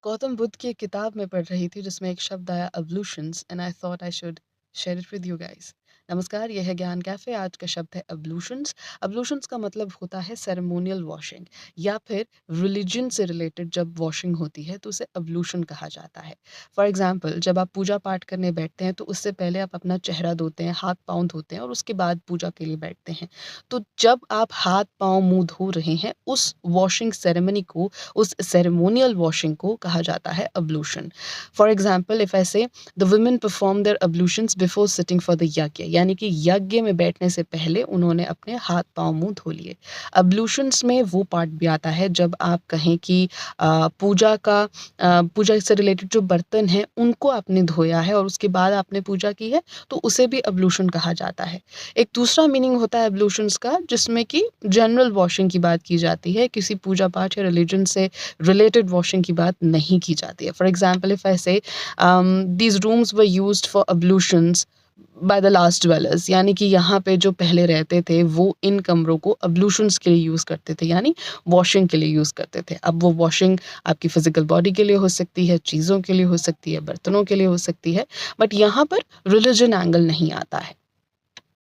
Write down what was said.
गौतम बुद्ध की एक किताब मैं पढ़ रही थी जिसमें एक शब्द आया ablutions and I thought I should share it with you guys. नमस्कार, यह है ज्ञान कैफे। आज का शब्द है अब्लूशंस। अब्लूशंस का मतलब होता है सेरेमोनियल वॉशिंग या फिर रिलीजन से रिलेटेड जब वॉशिंग होती है तो उसे अब्लूशन कहा जाता है। फॉर एग्जाम्पल, जब आप पूजा पाठ करने बैठते हैं तो उससे पहले आप अपना चेहरा धोते हैं, हाथ पाँव धोते हैं और उसके बाद पूजा के लिए बैठते हैं। तो जब आप हाथ पाँव मुँह धो रहे हैं उस वॉशिंग सेरेमनी को, उस सेरेमोनियल वॉशिंग को कहा जाता है ablution. For example, if I say the women perform their ablutions before sitting for the yagya, यानी कि यज्ञ में बैठने से पहले उन्होंने अपने हाथ पाँव मुंह धो लिए। अब्लूशंस में वो पार्ट भी आता है जब आप कहें कि पूजा से रिलेटेड जो बर्तन हैं उनको आपने धोया है और उसके बाद आपने पूजा की है, तो उसे भी अब्लूशन कहा जाता है। एक दूसरा मीनिंग होता है एब्लूशंस का जिसमें कि जनरल वॉशिंग की बात की जाती है, किसी पूजा पाठ या रिलीजन से रिलेटेड वॉशिंग की बात नहीं की जाती है। For example, if I say these rooms were used for ablutions by the last dwellers, यानी कि यहाँ पे जो पहले रहते थे वो इन कमरों को अब्लूशंस के लिए यूज़ करते थे, यानी वॉशिंग के लिए यूज़ करते थे। अब वो वॉशिंग आपकी फिजिकल बॉडी के लिए हो सकती है, चीज़ों के लिए हो सकती है, बर्तनों के लिए हो सकती है, बट यहाँ पर रिलीजन एंगल नहीं आता है।